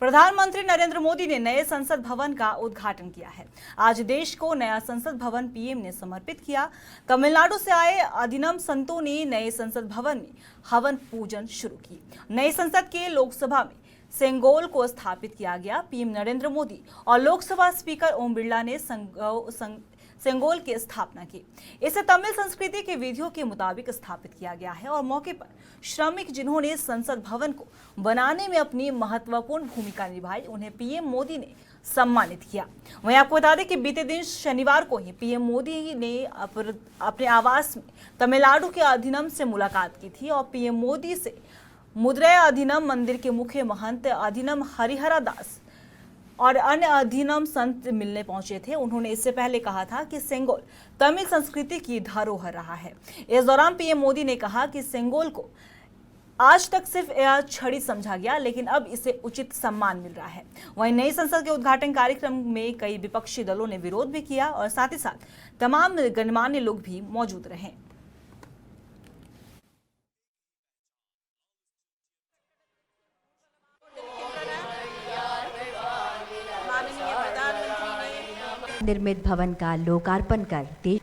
प्रधानमंत्री नरेंद्र मोदी ने नए संसद भवन का उद्घाटन किया है। आज देश को नया संसद भवन पीएम ने समर्पित किया। तमिलनाडु से आए अधिनम संतों ने नए संसद भवन में हवन पूजन शुरू की। नई संसद के लोकसभा में सेंगोल को स्थापित किया गया। पीएम नरेंद्र मोदी और लोकसभा स्पीकर ओम बिरला ने सेंगोल की स्थापना की। इसे तमिल संस्कृति के विधियों के मुताबिक स्थापित किया गया है और मौके पर श्रमिक जिन्होंने संसद भवन को बनाने में अपनी महत्वपूर्ण भूमिका निभाई, उन्हें पीएम मोदी ने सम्मानित किया। वहीं आपको बता दें कि बीते दिन शनिवार को ही पीएम मोदी ने अपने आवास में तमिलनाडु के अधिनम से मुलाकात की थी और पीएम मोदी से मुद्रय अधिनम मंदिर के मुख्य महंत अधिनम हरिहरा दास और अन्य अधिनम संत मिलने पहुंचे थे। उन्होंने इससे पहले कहा था कि सेंगोल तमिल संस्कृति की धरोहर रहा है। इस दौरान पीएम मोदी ने कहा कि सेंगोल को आज तक सिर्फ छड़ी समझा गया, लेकिन अब इसे उचित सम्मान मिल रहा है। वहीं नई संसद के उद्घाटन कार्यक्रम में कई विपक्षी दलों ने विरोध भी किया और साथ ही साथ तमाम गणमान्य लोग भी मौजूद रहे। निर्मित भवन का लोकार्पण कर देश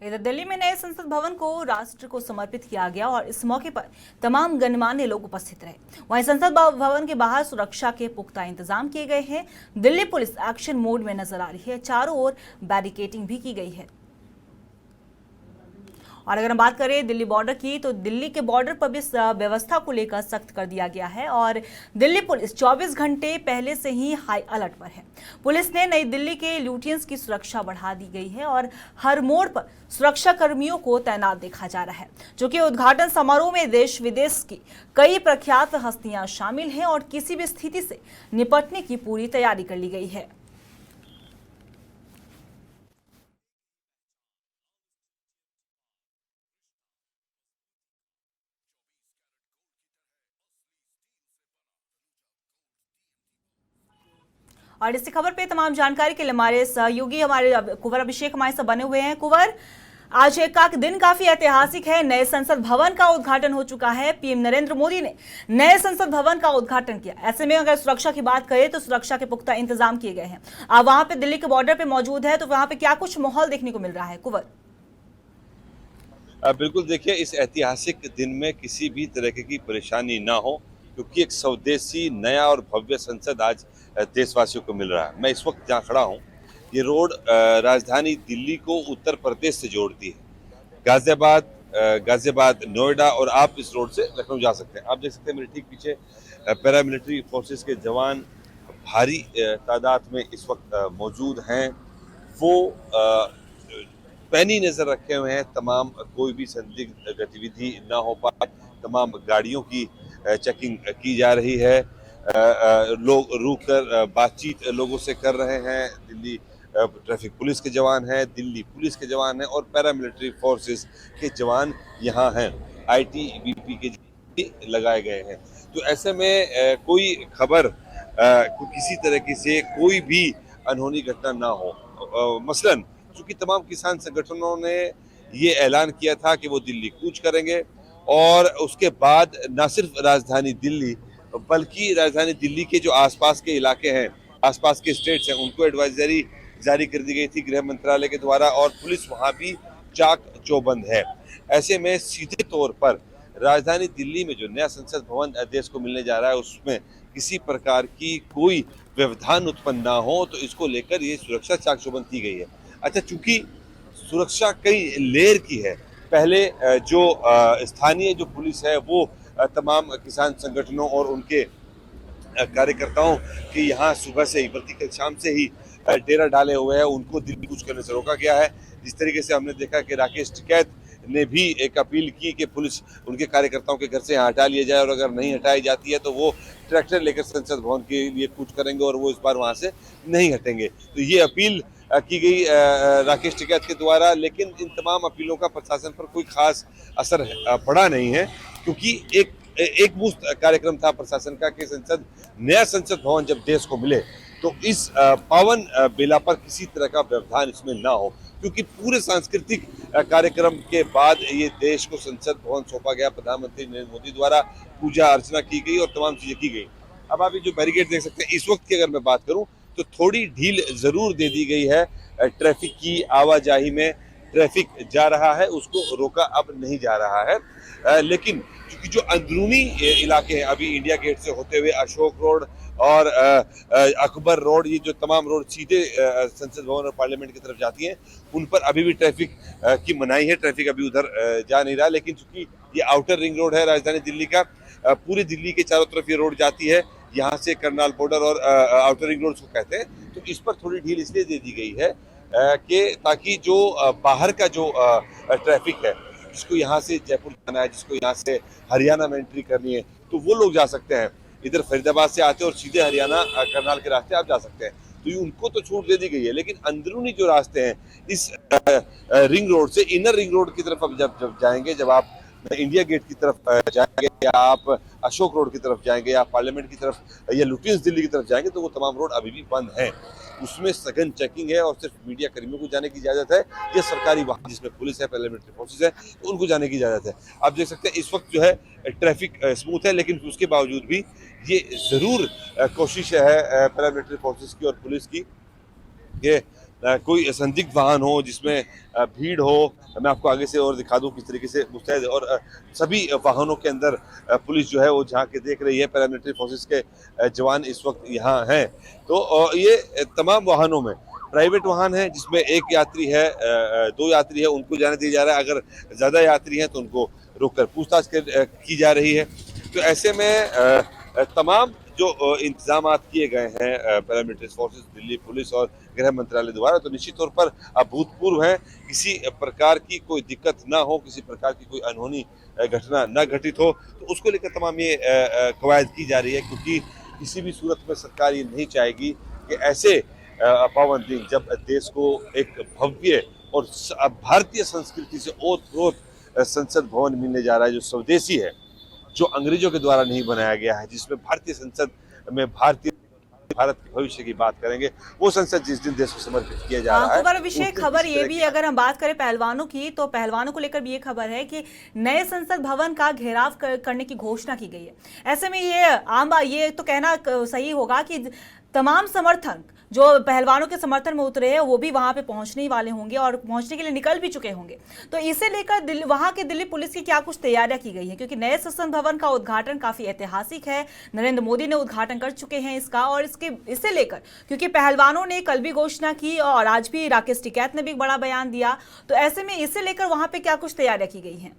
इधर दिल्ली में नए संसद भवन को राष्ट्र को समर्पित किया गया और इस मौके पर तमाम गणमान्य लोग उपस्थित रहे। वहीं संसद भवन के बाहर सुरक्षा के पुख्ता इंतजाम किए गए हैं। दिल्ली पुलिस एक्शन मोड में नजर आ रही है। चारों ओर बैरिकेडिंग भी की गई है। और अगर हम बात करें दिल्ली बॉर्डर की, तो दिल्ली के बॉर्डर पर भी व्यवस्था को लेकर सख्त कर दिया गया है और दिल्ली पुलिस 24 घंटे पहले से ही हाई अलर्ट पर है। पुलिस ने नई दिल्ली के लुटियंस की सुरक्षा बढ़ा दी गई है और हर मोड़ पर सुरक्षा कर्मियों को तैनात देखा जा रहा है। जो कि उद्घाटन समारोह में देश विदेश की कई प्रख्यात हस्तियां शामिल हैं और किसी भी स्थिति से निपटने की पूरी तैयारी कर ली गई है। और इसी खबर पे तमाम जानकारी के लिए हमारे सहयोगी कुंवर अभिषेक हमारे साथ बने हुए हैं। कुंवर, आज का दिन काफी ऐतिहासिक है। नए संसद भवन का उद्घाटन हो चुका है। पीएम नरेंद्र मोदी ने नए संसद भवन का उद्घाटन किया। ऐसे में अगर सुरक्षा की बात करें तो सुरक्षा के पुख्ता इंतजाम किए गए हैं। आप वहां पे दिल्ली के बॉर्डर पे मौजूद है, तो वहां पे क्या कुछ माहौल देखने को मिल रहा है? कुंवर, बिल्कुल, देखिए, इस ऐतिहासिक दिन में किसी भी तरह की परेशानी ना हो, क्योंकि एक स्वदेशी नया और भव्य संसद आज देशवासियों को मिल रहा है। मैं इस वक्त जहाँ खड़ा हूँ, ये रोड राजधानी दिल्ली को उत्तर प्रदेश से जोड़ती है। गाजियाबाद, नोएडा, और आप इस रोड से लखनऊ जा सकते हैं। आप देख सकते हैं मेरे ठीक पीछे पैरामिलिट्री फोर्सेस के जवान भारी तादाद में इस वक्त मौजूद हैं। वो पैनी नज़र रखे हुए हैं। तमाम कोई भी संदिग्ध गतिविधि ना हो पाए, तमाम गाड़ियों की चेकिंग की जा रही है। लोग रुक कर बातचीत लोगों से कर रहे हैं। दिल्ली ट्रैफिक पुलिस के जवान हैं, दिल्ली पुलिस के जवान हैं और पैरामिलिट्री फोर्सेस के जवान यहाँ हैं। ITBP के लगाए गए हैं। तो ऐसे में कोई खबर किसी तरह से कोई भी अनहोनी घटना ना हो। मसलन चूंकि तमाम किसान संगठनों ने ये ऐलान किया था कि वो दिल्ली कूच करेंगे और उसके बाद न सिर्फ राजधानी दिल्ली बल्कि राजधानी दिल्ली के जो आसपास के इलाके हैं, आसपास के स्टेट्स हैं, उनको एडवाइजरी जारी कर दी गई थी गृह मंत्रालय के द्वारा और पुलिस वहां भी चाक चौबंद है। ऐसे में सीधे तौर पर राजधानी दिल्ली में जो नया संसद भवन देश को मिलने जा रहा है, उसमें किसी प्रकार की कोई व्यवधान उत्पन्न ना हो, तो इसको लेकर ये सुरक्षा चाक चौबंद की गई है। अच्छा, चूंकि सुरक्षा कई लेयर की है, पहले जो स्थानीय जो पुलिस है वो तमाम किसान संगठनों और उनके कार्यकर्ताओं के यहाँ सुबह से ही बल्कि कल शाम से ही डेरा डाले हुए हैं, उनको दिल्ली कूच करने से रोका गया है। जिस तरीके से हमने देखा कि राकेश टिकैत ने भी एक अपील की कि पुलिस उनके कार्यकर्ताओं के घर से यहाँ हटा लिया जाए और अगर नहीं हटाई जाती है तो वो ट्रैक्टर लेकर संसद भवन के लिए कूच करेंगे और वो इस बार वहाँ से नहीं हटेंगे। तो ये अपील की गई राकेश टिकैत के द्वारा, लेकिन इन तमाम अपीलों का प्रशासन पर कोई खास असर पड़ा नहीं है, क्योंकि एक मुश्त कार्यक्रम था प्रशासन का कि नया संसद भवन जब देश को मिले तो इस पावन बेला पर किसी तरह का व्यवधान इसमें ना हो, क्योंकि पूरे सांस्कृतिक कार्यक्रम के बाद ये देश को संसद भवन सौंपा गया। प्रधानमंत्री नरेंद्र मोदी द्वारा पूजा अर्चना की गई और तमाम चीजें की गई। अब आप ये जो बैरिकेड देख सकते हैं, इस वक्त की अगर मैं बात करूं तो थोड़ी ढील जरूर दे दी गई है। ट्रैफिक की आवाजाही में ट्रैफिक जा रहा है, उसको रोका अब नहीं जा रहा है, लेकिन क्योंकि जो अंदरूनी इलाके हैं, अभी इंडिया गेट से होते हुए अशोक रोड और अकबर रोड, ये जो तमाम रोड सीधे संसद भवन और पार्लियामेंट की तरफ जाती हैं, उन पर अभी भी ट्रैफिक की मनाही है। ट्रैफिक अभी उधर जा नहीं रहा, लेकिन चूंकि ये आउटर रिंग रोड है राजधानी दिल्ली का, पूरी दिल्ली के चारों तरफ ये रोड जाती है, यहाँ से करनाल बॉर्डर और आउटर रिंग रोड को कहते हैं, तो इस पर थोड़ी ढील इसलिए दे दी गई है कि ताकि जो बाहर का जो ट्रैफिक है, जिसको यहाँ से जयपुर जाना है, जिसको यहाँ से हरियाणा में एंट्री करनी है, तो वो लोग जा सकते हैं। इधर फरीदाबाद से आते हैं और सीधे हरियाणा करनाल के रास्ते आप जा सकते हैं, तो ये उनको तो छूट दे दी गई है। लेकिन अंदरूनी जो रास्ते हैं इस रिंग रोड से इनर रिंग रोड की तरफ अब जब जाएंगे, जब आप इंडिया गेट की तरफ जाएंगे या आप अशोक रोड की तरफ जाएंगे या पार्लियामेंट की तरफ या लुटियंस दिल्ली की तरफ जाएंगे, तो वो तमाम रोड अभी भी बंद हैं। उसमें सघन चेकिंग है और सिर्फ मीडिया कर्मियों को जाने की इजाजत है, या सरकारी वाहन जिसमें पुलिस है, पैरामिलिट्री फोर्सेस है, तो उनको जाने की इजाजत है। आप देख सकते हैं इस वक्त जो है ट्रैफिक स्मूथ है, लेकिन उसके बावजूद भी ये जरूर कोशिश है पैरामिलिट्री फोर्सेस की और पुलिस की कि कोई संदिग्ध वाहन हो जिसमें भीड़ हो। मैं आपको आगे से और दिखा दूं किस तरीके से मुस्तैद, और सभी वाहनों के अंदर पुलिस जो है वो झांक के देख रही है। पैरामिलिट्री फोर्सेस के जवान इस वक्त यहाँ हैं। तो ये तमाम वाहनों में प्राइवेट वाहन है जिसमें एक यात्री है, 2 यात्री है, उनको जाने दिया जा रहा है। अगर ज़्यादा यात्री हैं तो उनको रोककर पूछताछ की जा रही है। तो ऐसे में तमाम जो इंतजाम किए गए हैं पैरामिलिट्री फोर्सेस, दिल्ली पुलिस और गृह मंत्रालय द्वारा, तो निश्चित तौर पर अभूतपूर्व है। किसी प्रकार की कोई दिक्कत ना हो, किसी प्रकार की कोई अनहोनी घटना न घटित हो, तो उसको लेकर तमाम ये कवायद की जा रही है, क्योंकि किसी भी सूरत में सरकार ये नहीं चाहेगी कि ऐसे पावन दिन जब देश को एक भव्य और भारतीय संस्कृति से ओतप्रोत संसद भवन मिलने जा रहा है, जो स्वदेशी है, जो अंग्रेजों के द्वारा नहीं बनाया गया है, जिसमें भारतीय संसद में भारत के भविष्य की बात करेंगे, वो संसद जिस दिन देश को समर्पित किया जा रहा है। तो विषय खबर ये भी, अगर हम बात करें पहलवानों की, तो पहलवानों को लेकर भी ये खबर है कि नए संसद भवन का घेराव करने की घोषणा की गई है। ऐसे में ये तो कहना सही होगा कि तमाम समर्थक जो पहलवानों के समर्थन में उतरे हैं वो भी वहां पे पहुंचने वाले होंगे और पहुंचने के लिए निकल भी चुके होंगे। तो इसे लेकर वहां के दिल्ली पुलिस की क्या कुछ तैयारियां की गई है, क्योंकि नए संसद भवन का उद्घाटन काफी ऐतिहासिक है, नरेंद्र मोदी ने उद्घाटन कर चुके हैं इसका, और इसे लेकर क्योंकि पहलवानों ने कल भी घोषणा की और आज भी राकेश टिकैत ने भी बड़ा बयान दिया, तो ऐसे में इसे लेकर वहां पे क्या कुछ तैयारियां की गई हैं?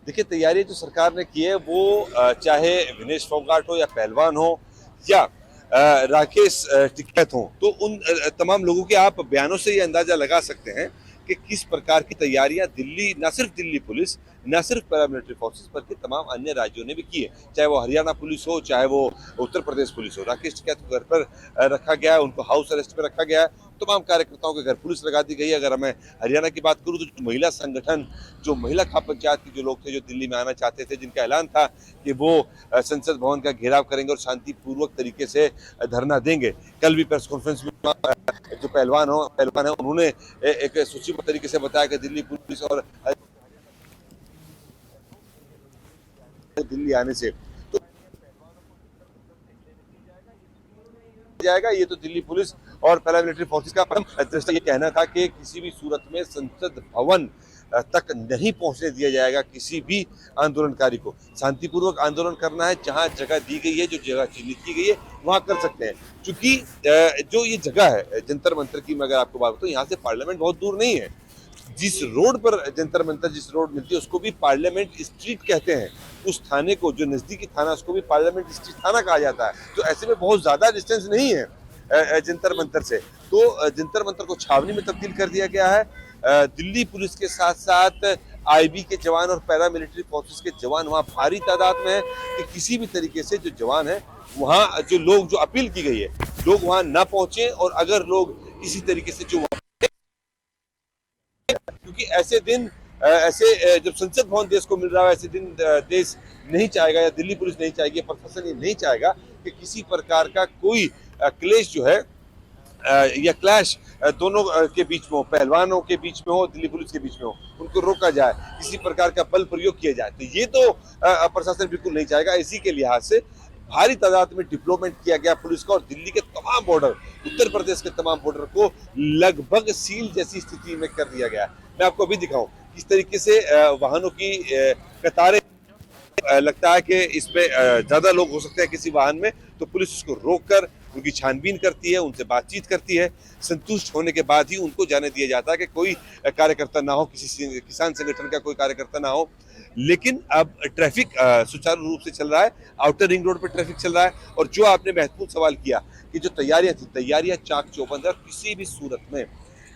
देखिए, तैयारी जो सरकार ने की है वो चाहे विनेश फोगाट हो या पहलवान हो या राकेश टिकैत हो, तो उन तमाम लोगों के आप बयानों से ये अंदाजा लगा सकते हैं कि किस प्रकार की तैयारियां दिल्ली, न सिर्फ दिल्ली पुलिस, न सिर्फ पैरामिलिट्री फोर्सेस बल्कि तमाम अन्य राज्यों ने भी की है। चाहे वो हरियाणा पुलिस हो, चाहे वो उत्तर प्रदेश पुलिस हो। राकेश टिकैत को घर पर रखा गया है, उनको हाउस अरेस्ट में रखा गया है। तमाम कार्यकर्ताओं के घर पुलिस लगा दी गई है। अगर मैं हरियाणा की बात करूं तो महिला संगठन, जो महिला खाप पंचायत के जो लोग थे, जो दिल्ली में आना चाहते थे, जिनका ऐलान था कि वो संसद भवन का घेराव करेंगे और शांतिपूर्वक तरीके से धरना देंगे। कल भी प्रेस कॉन्फ्रेंस में जो पहलवान है उन्होंने एक सूचीबद्ध तरीके से बताया कि दिल्ली पुलिस और दिल्ली आने से तो जाएगा। ये तो दिल्ली पुलिस और पैरामिलिट्री फोर्सेस का दृष्टि ये कहना था कि किसी भी सूरत में संसद भवन तक नहीं पहुंचने दिया जाएगा किसी भी आंदोलनकारी को। शांतिपूर्वक आंदोलन करना है, जहां जगह दी गई है, जो जगह चिन्हित की गई है, वहां कर सकते हैं। क्योंकि जो ये जगह है जंतर मंतर की, मैं अगर आपको बात बताऊं, यहाँ से पार्लियामेंट बहुत दूर नहीं है। जिस रोड पर जंतर मंतर, जिस रोड मिलती है, उसको भी पार्लियामेंट स्ट्रीट कहते हैं। उस थाने को, जो नजदीकी थाना, उसको भी पार्लियामेंट स्ट्रीट थाना कहा जाता है। तो ऐसे में बहुत ज्यादा डिस्टेंस नहीं है जंतर मंतर से। तो जंतर मंतर को छावनी में तब्दील कर दिया गया है। दिल्ली पुलिस के साथ साथ आईबी के जवान और पैरामिलिट्री फोर्सेस के जवान वहाँ भारी तादाद में है कि किसी भी तरीके से जो जवान है, वहाँ जो लोग, जो अपील की गई है, लोग वहाँ ना पहुंचे, और अगर लोग किसी तरीके से जो, क्योंकि ऐसे दिन जब संसद भवन देश को मिल रहा है, ऐसे दिन देश नहीं चाहेगा या दिल्ली पुलिस नहीं चाहेगी, प्रशासन ये नहीं चाहेगा कि किसी प्रकार का कोई क्लेश जो है या क्लैश दोनों के बीच में हो, पहलवानों के बीच में हो, दिल्ली पुलिस के बीच में हो, उनको रोका जाए, किसी प्रकार का बल प्रयोग किया जाए, तो ये तो प्रशासन बिल्कुल नहीं चाहेगा। इसी के लिहाज से भारी तादाद में डिप्लॉयमेंट किया गया पुलिस का और दिल्ली के तमाम बॉर्डर, उत्तर प्रदेश के तमाम बॉर्डर को लगभग सील जैसी स्थिति में कर दिया गया। मैं आपको अभी दिखाऊं किस तरीके से वाहनों की कतारें, लगता है कि इसमें ज्यादा लोग हो सकते हैं किसी वाहन में, तो पुलिस उसको रोककर उनकी छानबीन करती है, उनसे बातचीत करती है, संतुष्ट होने के बाद ही उनको जाने दिया जाता है कि कोई कार्यकर्ता ना हो, किसी किसान संगठन का कोई कार्यकर्ता ना हो। लेकिन अब ट्रैफिक सुचारू रूप से चल रहा है, आउटर रिंग रोड पर ट्रैफिक चल रहा है। और जो आपने महत्वपूर्ण सवाल किया कि जो तैयारियां थी, तैयारियां चाक चौबंद है। किसी भी सूरत में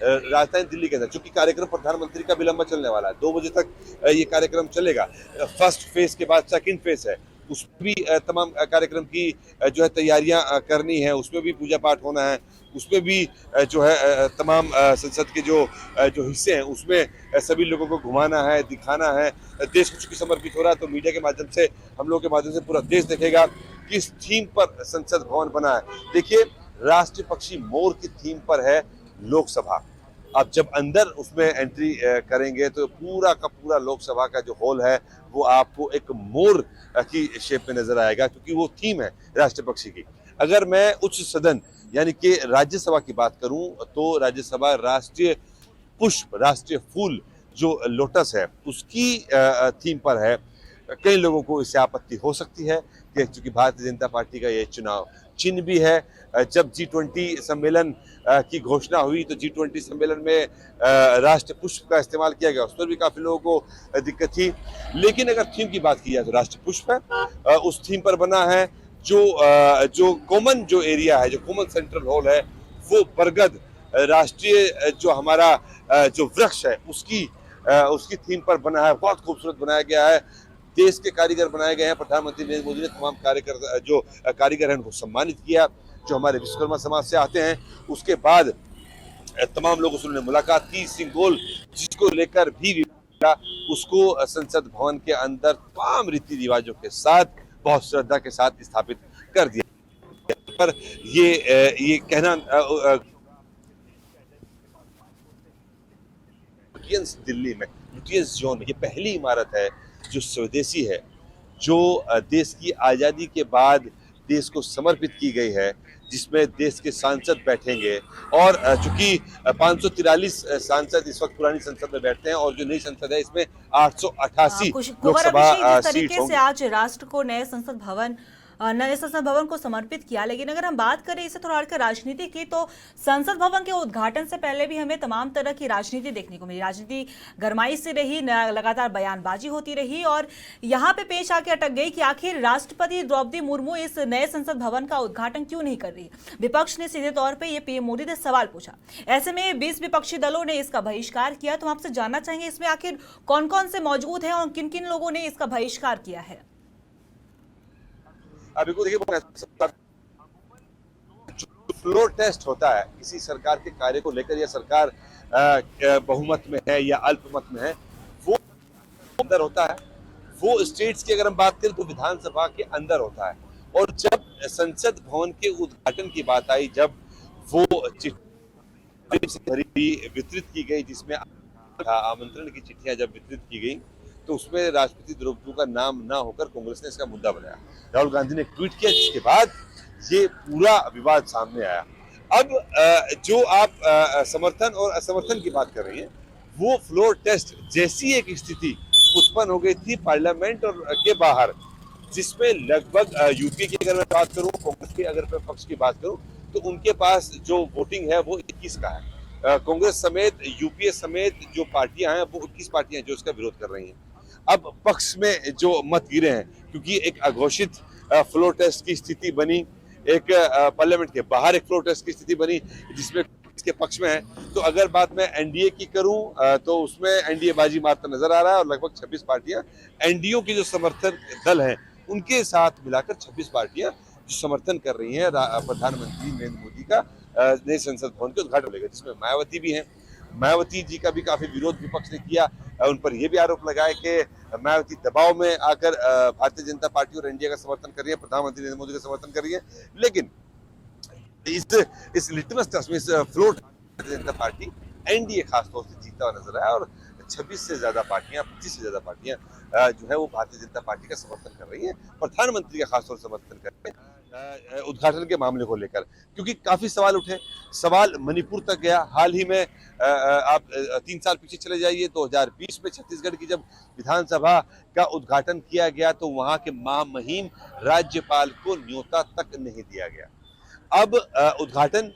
राजधानी दिल्ली के अंदर, चूंकि कार्यक्रम प्रधानमंत्री का भी लंबा चलने वाला है, 2 बजे तक ये कार्यक्रम चलेगा। फर्स्ट फेज के बाद सेकंड फेज है, उसमें भी तमाम कार्यक्रम की जो है तैयारियां करनी है, उसमें भी पूजा पाठ होना है, उसमें भी जो है तमाम संसद के जो हिस्से हैं उसमें सभी लोगों को घुमाना है, दिखाना है। देश को चूंकि समर्पित हो रहा है, तो मीडिया के माध्यम से, हम लोगों के माध्यम से पूरा देश देखेगा किस थीम पर संसद भवन बना है। देखिए, राष्ट्रीय पक्षी मोर की थीम पर है लोकसभा। आप जब अंदर उसमें एंट्री करेंगे तो पूरा का पूरा लोकसभा का जो हॉल है वो आपको एक मोर की शेप में नजर आएगा, क्योंकि वो थीम है राष्ट्रीय पक्षी की। अगर मैं उच्च सदन यानी कि राज्यसभा की बात करूं, तो राज्यसभा राष्ट्रीय पुष्प, राष्ट्रीय फूल जो लोटस है, उसकी थीम पर है। कई लोगों को इससे आपत्ति हो सकती है कि चूंकि भारतीय जनता पार्टी का ये चुनाव चिन्ह भी है। जब G20 सम्मेलन की घोषणा हुई तो G20 सम्मेलन में राष्ट्रीय पुष्प का इस्तेमाल किया गया, उस पर भी काफी लोगों को दिक्कत थी। लेकिन अगर थीम की बात की जाए तो राष्ट्रीय पुष्प है, उस थीम पर बना है। जो कॉमन जो एरिया है, जो कॉमन सेंट्रल हॉल है, वो बरगद राष्ट्रीय जो हमारा जो वृक्ष है उसकी थीम पर बना है। बहुत खूबसूरत बनाया गया है, देश के कारीगर बनाए गए हैं। प्रधानमंत्री नरेंद्र मोदी ने तमाम कारीगर हैं उनको सम्मानित किया, जो हमारे विश्वकर्मा समाज से आते हैं। उसके बाद तमाम लोगों से उन्होंने मुलाकात की। सिंगोल जिसको लेकर भी उसको संसद भवन के अंदर तमाम रीति रिवाजों के साथ बहुत श्रद्धा के साथ स्थापित कर दिया। पर ये कहना दिल्ली में लुटियंस जोन में ये पहली इमारत है जो स्वदेशी है, जो देश की आज़ादी के बाद देश को समर्पित की गई है, जिसमें देश के सांसद बैठेंगे। और चूंकि 543 सांसद इस वक्त पुरानी संसद में बैठते हैं और जो नई संसद है इसमें 888 लोकसभा सीट होंगी। आज राष्ट्र को नए संसद भवन को समर्पित किया। लेकिन अगर हम बात करें इसे थोड़ा हटकर राजनीति की, तो संसद भवन के उद्घाटन से पहले भी हमें तमाम तरह की राजनीति देखने को मिली। राजनीति गरमाई से रही, लगातार बयानबाजी होती रही और यहाँ पे पेश आके अटक गई कि आखिर राष्ट्रपति द्रौपदी मुर्मू इस नए संसद भवन का उद्घाटन क्यों नहीं कर रही। विपक्ष ने सीधे तौर पर यह पीएम मोदी से सवाल पूछा। ऐसे में 20 विपक्षी दलों ने इसका बहिष्कार किया। तो हम आपसे जानना चाहेंगे इसमें आखिर कौन कौन से मौजूद हैं और किन किन लोगों ने इसका बहिष्कार किया है। अभी को देखिए, फ्लोर टेस्ट होता है किसी सरकार के कार्य को लेकर, या सरकार बहुमत में है या अल्पमत में है, वो अंदर होता है। वो स्टेट्स की अगर हम बात करें तो विधानसभा के अंदर होता है। और जब संसद भवन के उद्घाटन की बात आई, जब वो चिट्ठी वितरित की गई, जिसमें आमंत्रण की चिट्ठियां जब वितरित की गई, तो उसमें राष्ट्रपति द्रौपदी का नाम ना होकर कांग्रेस ने इसका मुद्दा बनाया। राहुल गांधी ने ट्वीट किया, जिसके बाद ये पूरा विवाद सामने आया। अब जो आप समर्थन और असमर्थन की बात कर रही हैं, वो फ्लोर टेस्ट जैसी एक स्थिति उत्पन्न हो गई थी पार्लियामेंट और के बाहर, जिसमें लगभग यूपीए की अगर मैं बात करूं, कांग्रेस के अगर मैं पक्ष की बात करूं, तो उनके पास जो वोटिंग है वो 21 का है। कांग्रेस समेत, यूपीए समेत जो पार्टियां हैं वो 21 पार्टियां जो इसका विरोध कर रही हैं। अब पक्ष में जो मत गिरे हैं, क्योंकि एक अघोषित फ्लोर टेस्ट की स्थिति बनी, एक पार्लियामेंट के बाहर एक फ्लोर टेस्ट की स्थिति बनी जिसमें इसके पक्ष में है। तो अगर बात मैं एनडीए की करूं तो उसमें एनडीए बाजी मारता नजर आ रहा है और लगभग 26 पार्टियां एनडीए के जो समर्थक दल हैं उनके साथ मिलाकर 26 पार्टियां जो समर्थन कर रही हैं प्रधानमंत्री नरेंद्र मोदी का, नए संसद भवन के उद्घाटन लेगा, जिसमें मायावती भी हैं। मायावती जी का भी काफी विरोध विपक्ष ने किया। उन पर यह भी आरोप लगाया कि मायावती दबाव में आकर भारतीय जनता पार्टी और एनडीए का समर्थन कर रही है, प्रधानमंत्री नरेंद्र मोदी का समर्थन कर रही है। लेकिन इस लिटमस टेस्ट में, इस float Bharatiya Janata party NDA खासतौर से जीता हुआ नजर आया और 26 से ज्यादा पार्टियां, 25 से ज्यादा पार्टियां जो है वो भारतीय जनता पार्टी का समर्थन कर रही हैं, प्रधानमंत्री का खासतौर से समर्थन कर रही हैं उद्घाटन के मामले को लेकर, क्योंकि काफी सवाल उठे। सवाल मणिपुर तक गया। हाल ही में आप 3 साल पीछे चले जाइए, 2020 में छत्तीसगढ़ की जब विधानसभा का उद्घाटन किया गया तो वहां के महामहिम राज्यपाल को न्योता तक नहीं दिया गया। अब उद्घाटन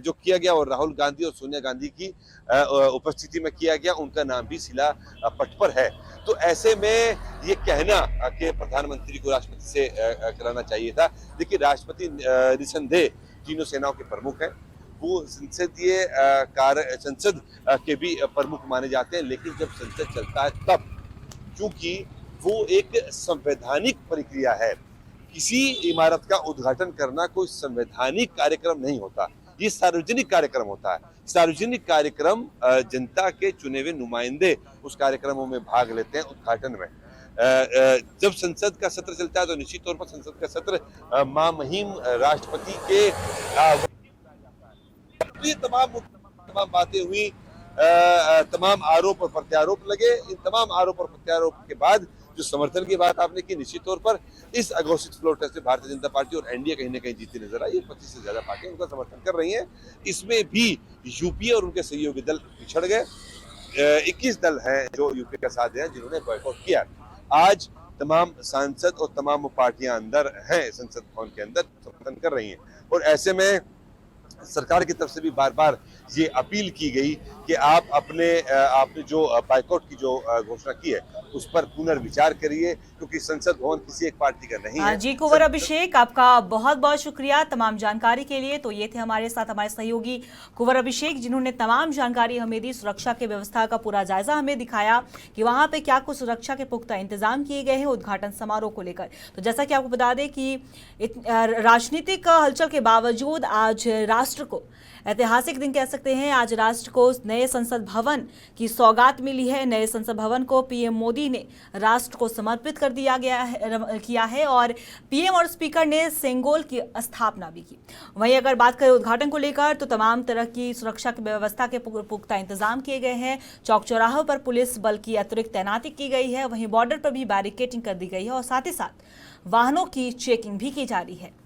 जो किया गया और राहुल गांधी और सोनिया गांधी की उपस्थिति में किया गया, उनका नाम भी शिला पट पर है। तो ऐसे में ये कहना कि प्रधानमंत्री को राष्ट्रपति से कराना चाहिए था। देखिए, राष्ट्रपति निसंदेह तीनों सेनाओं के प्रमुख हैं, वो संसद के भी प्रमुख माने जाते हैं। लेकिन जब संसद चलता है तब, क्योंकि वो एक संवैधानिक प्रक्रिया है, किसी इमारत का उद्घाटन करना कोई संवैधानिक कार्यक्रम नहीं होता, ये सार्वजनिक कार्यक्रम होता है। सार्वजनिक कार्यक्रम जनता के चुने हुए नुमाइंदे उस कार्यक्रमों में भाग लेते हैं उद्घाटन में। जब संसद का सत्र चलता है तो निश्चित तौर पर संसद का सत्र महामहिम राष्ट्रपति के तमाम बातें हुई, तमाम आरोप और प्रत्यारोप लगे। इन तमाम आरोप और प्रत्यारोप के बाद जो समर्थन की बात आपने की, निश्चित तौर पर इस अघोषित फ्लोर टेस्ट में भारतीय जनता पार्टी और एनडीए कहीं न कहीं जीती नजर आई। 25 से ज्यादा पार्टियां उनका समर्थन कर रही हैं। इसमें भी यूपीए और उनके सहयोगी दल पिछड़ गए। 21 दल हैं जो यूपीए का साथ हैं, जिन्होंने बॉयकॉट किया। आज तमाम सांसद और तमाम पार्टियां अंदर हैं, संसद भवन के अंदर समर्थन कर रही हैं। और ऐसे में सरकार की तरफ से भी बार बार ये अपील की गई कि आप आपने जो बाइकआउट की जो घोषणा की है उस पर पुनर्विचार करिए, क्योंकि संसद भवन किसी एक पार्टी का नहीं है। जी कुंवर अभिषेक, आपका बहुत बहुत शुक्रिया तमाम जानकारी के लिए। तो ये थे हमारे साथ हमारे सहयोगी कुंवर अभिषेक, जिन्होंने तमाम जानकारी हमें दी, सुरक्षा की व्यवस्था का पूरा जायजा हमें दिखाया कि वहां पे क्या कुछ सुरक्षा के पुख्ता इंतजाम किए गए हैं उद्घाटन समारोह को लेकर। तो जैसा कि आपको बता दें कि राजनीतिक हलचल के बावजूद आज राष्ट्र को ऐतिहासिक दिन कह सकते हैं। आज राष्ट्र को नए संसद भवन की सौगात मिली है। नए संसद भवन को पीएम मोदी ने राष्ट्र को समर्पित कर किया है और पीएम और स्पीकर ने सेंगोल की स्थापना भी की। वहीं अगर बात करें उद्घाटन को लेकर तो तमाम तरह की सुरक्षा की व्यवस्था के पुख्ता इंतजाम किए गए हैं। चौक चौराहों पर पुलिस बल की अतिरिक्त तैनाती की गई है। वहीं बॉर्डर पर भी बैरिकेडिंग कर दी गई है और साथ ही साथ वाहनों की चेकिंग भी की जा रही है।